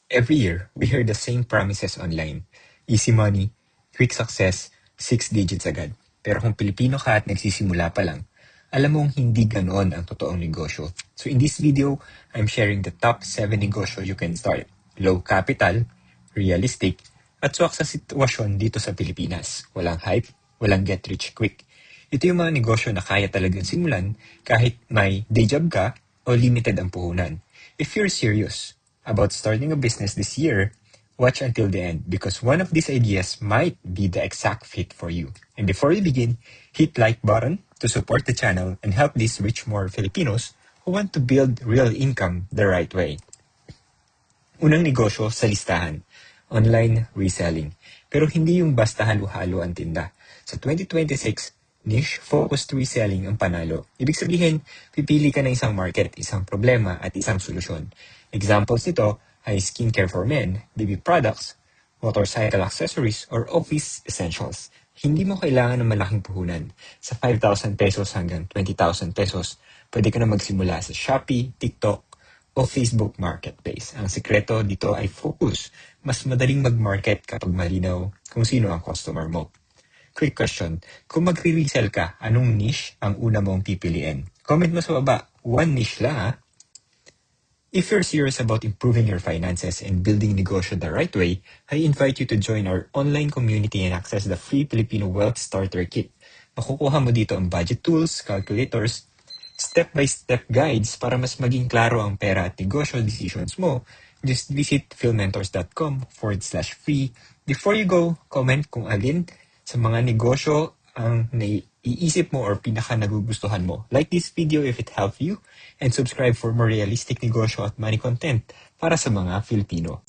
Every year, we hear the same promises online. Easy money, quick success, 6 digits agad. Pero kung Pilipino ka at nagsisimula pa lang, alam mong hindi ganoon ang totoong negosyo. So in this video, I'm sharing the top 7 negosyo you can start. Low capital, realistic, at swak sa sitwasyon dito sa Pilipinas. Walang hype, walang get rich quick. Ito yung mga negosyo na kaya talagang simulan kahit may day job ka o limited ang puhunan. If you're serious about starting a business this year, watch until the end because one of these ideas might be the exact fit for you. And before we begin, hit like button to support the channel and help this reach more Filipinos who want to build real income the right way. Unang negosyo sa listahan, online reselling. Pero hindi yung basta halo-halo ang tinda. Sa 2026, niche-focused reselling ang panalo. Ibig sabihin, pipili ka ng isang market, isang problema, at isang solusyon. Examples nito ay skincare for men, baby products, motorcycle accessories, or office essentials. Hindi mo kailangan ng malaking puhunan. Sa 5,000 pesos hanggang 20,000 pesos, pwede ka na magsimula sa Shopee, TikTok, o Facebook Marketplace. Ang sikreto dito ay focus. Mas madaling mag-market kapag malinaw kung sino ang customer mo. Quick question, kung magre-resell ka, anong niche ang una mong pipiliin? Comment mo sa baba, one niche lang ha. If you're serious about improving your finances and building negosyo the right way, I invite you to join our online community and access the free Filipino Wealth Starter Kit. Makukuha mo dito ang budget tools, calculators, step-by-step guides para mas maging klaro ang pera at negosyo decisions mo. Just visit philmentors.com/free. Before you go, comment kung alin sa mga negosyo ang naiisip mo or pinaka nagugustuhan mo. Like this video if it helped you and subscribe for more realistic negosyo at money content para sa mga Filipino.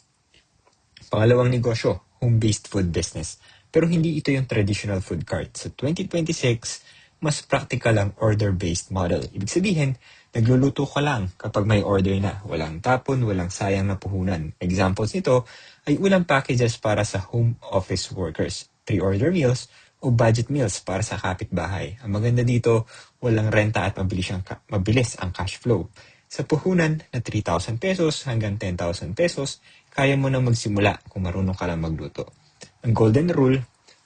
Pangalawang negosyo, home-based food business. Pero hindi ito yung traditional food cart. Sa 2026, mas practical ang order-based model. Ibig sabihin, nagluluto ka lang kapag may order na. Walang tapon, walang sayang na puhunan. Examples nito ay ulang packages para sa home office workers, pre-order meals, o budget meals para sa kapitbahay. Ang maganda dito, walang renta at mabilis ang cash flow. Sa puhunan na 3,000 pesos hanggang 10,000 pesos, kaya mo na magsimula kung marunong ka lang magluto. Ang golden rule,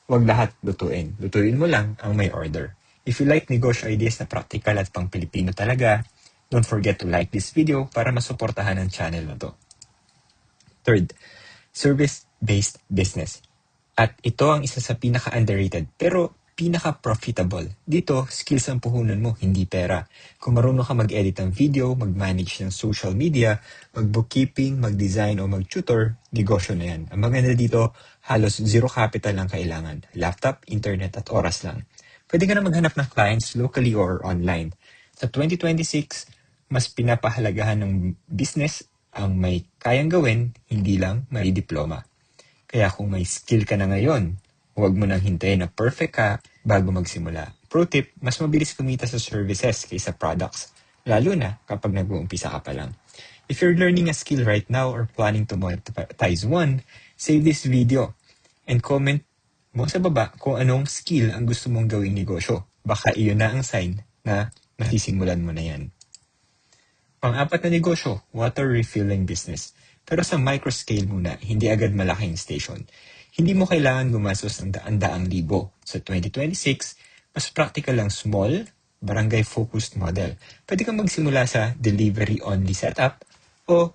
wag lahat lutuin. Lutuin mo lang ang may order. If you like negosyo ideas na practical at pang Pilipino talaga, don't forget to like this video para masuportahan ang channel na to. Third, service-based business. At ito ang isa sa pinaka-underrated pero pinaka-profitable. Dito, skills ang puhunan mo, hindi pera. Kung marunong ka mag-edit ng video, mag-manage ng social media, mag-bookkeeping, mag-design o mag-tutor, negosyo na yan. Ang maganda dito, halos zero capital ang kailangan. Laptop, internet at oras lang. Pwede ka na maghanap ng clients locally or online. Sa 2026, mas pinapahalagahan ng business ang may kayang gawin, hindi lang may diploma. Kaya kung may skill ka na ngayon, huwag mo nang hintayin na perfect ka bago magsimula. Pro tip, mas mabilis kumita sa services kaysa products, lalo na kapag nag-uumpisa ka pa lang. If you're learning a skill right now or planning to monetize one, save this video and comment mo sa baba kung anong skill ang gusto mong gawing negosyo. Baka iyon na ang sign na nasisimulan mo na yan. Pang-apat na negosyo, water refilling business. Pero sa micro-scale muna, hindi agad malaking station. Hindi mo kailangan gumastos ng daan-daang libo. Sa 2026, mas practical lang small, barangay-focused model. Pwede kang magsimula sa delivery-only setup o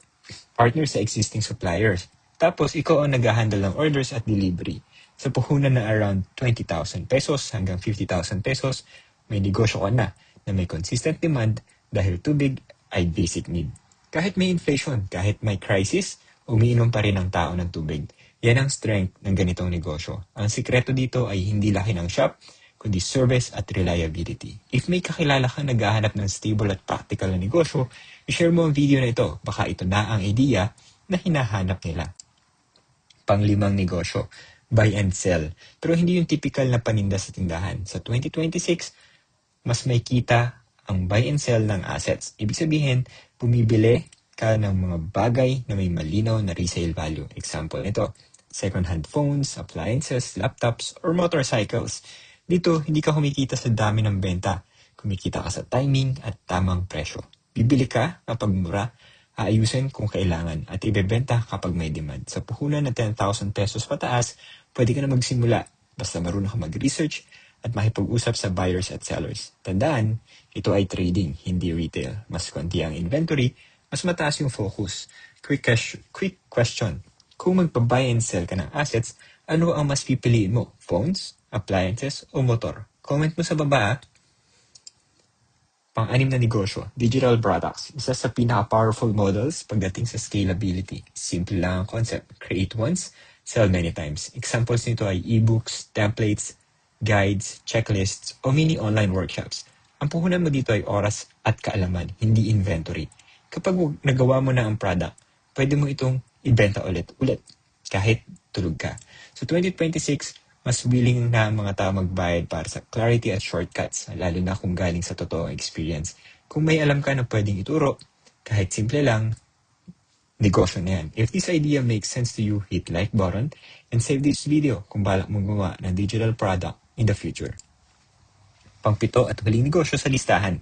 partner sa existing suppliers. Tapos, ikaw ang nag-handle ng orders at delivery. Sa puhunan na around 20,000 pesos hanggang 50,000 pesos, may negosyo ka na may consistent demand dahil tubig ay basic need. Kahit may inflation, kahit may crisis, umiinom pa rin ang tao ng tubig. Yan ang strength ng ganitong negosyo. Ang sikreto dito ay hindi laki ng shop, kundi service at reliability. If may kakilala kang naghahanap ng stable at practical na negosyo, i-share mo ang video na ito. Baka ito na ang idea na hinahanap nila. Panglimang negosyo, buy and sell. Pero hindi yung typical na paninda sa tindahan. Sa 2026, mas may kita ang buy and sell ng assets. Ibig sabihin, bumibili ka ng mga bagay na may malinaw na resale value. Example nito, second-hand phones, appliances, laptops, or motorcycles. Dito, hindi ka kumikita sa dami ng benta. Kumikita ka sa timing at tamang presyo. Bibili ka kapag mura Aayusin kung kailangan at ibebenta kapag may demand. Sa puhunan na 10,000 pesos pataas, pwede ka na magsimula basta marunong ka mag-research at makipag-usap sa buyers at sellers. Tandaan, ito ay trading, hindi retail. Mas konti ang inventory, mas mataas yung focus. Quick question. Kung magpa-buy and sell ka ng assets, ano ang mas pipiliin mo? Phones, appliances, o motor? Comment mo sa baba. Pang-anim na negosyo, digital products. Isa sa pinaka-powerful models pagdating sa scalability. Simple lang ang concept. Create once, sell many times. Examples nito ay ebooks, templates, guides, checklists, o mini online workshops. Ang puhunan mo dito ay oras at kaalaman, hindi inventory. Kapag nagawa mo na ang product, pwede mo itong ibenta ulit kahit tulog ka. So 2026, mas willing na ang mga tao magbayad para sa clarity at shortcuts, lalo na kung galing sa totoong experience. Kung may alam ka na pwedeng ituro, kahit simple lang, negosyo na yan. If this idea makes sense to you, hit like button and save this video kung balak mong gumawa ng digital product in the future. Pangpito at huling negosyo sa listahan,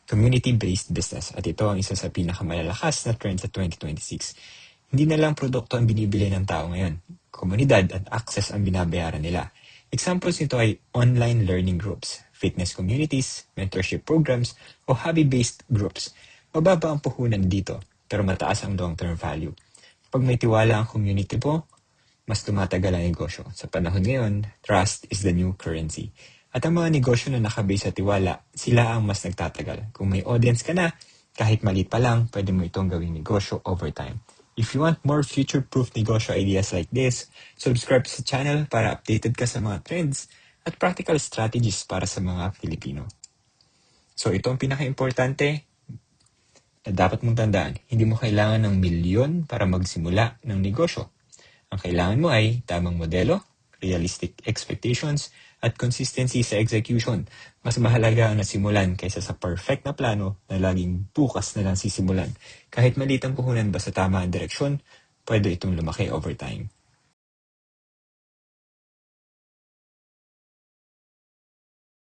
community-based business. At ito ang isa sa pinakamalalakas na trend sa 2026. Hindi na lang produkto ang binibili ng tao ngayon. Komunidad at access ang binabayaran nila. Examples nito ay online learning groups, fitness communities, mentorship programs, o hobby-based groups. Mababa ang puhunan dito, pero mataas ang long-term value. Pag may tiwala ang community mo, mas tumatagal ang negosyo. Sa panahon ngayon, trust is the new currency. At ang mga negosyo na nakabase sa tiwala, sila ang mas nagtatagal. Kung may audience ka na, kahit maliit pa lang, pwede mo itong gawing negosyo over time. If you want more future-proof negosyo ideas like this, subscribe sa channel para updated ka sa mga trends at practical strategies para sa mga Filipino. So ito ang pinaka-importante na dapat mong tandaan. Hindi mo kailangan ng milyon para magsimula ng negosyo. Ang kailangan mo ay tamang modelo, realistic expectations, at consistency sa execution. Mas mahalaga ang nasimulan kaysa sa perfect na plano na laging bukas na lang sisimulan. Kahit maliit ang puhunan basta tama ang direksyon, pwede itong lumaki over time.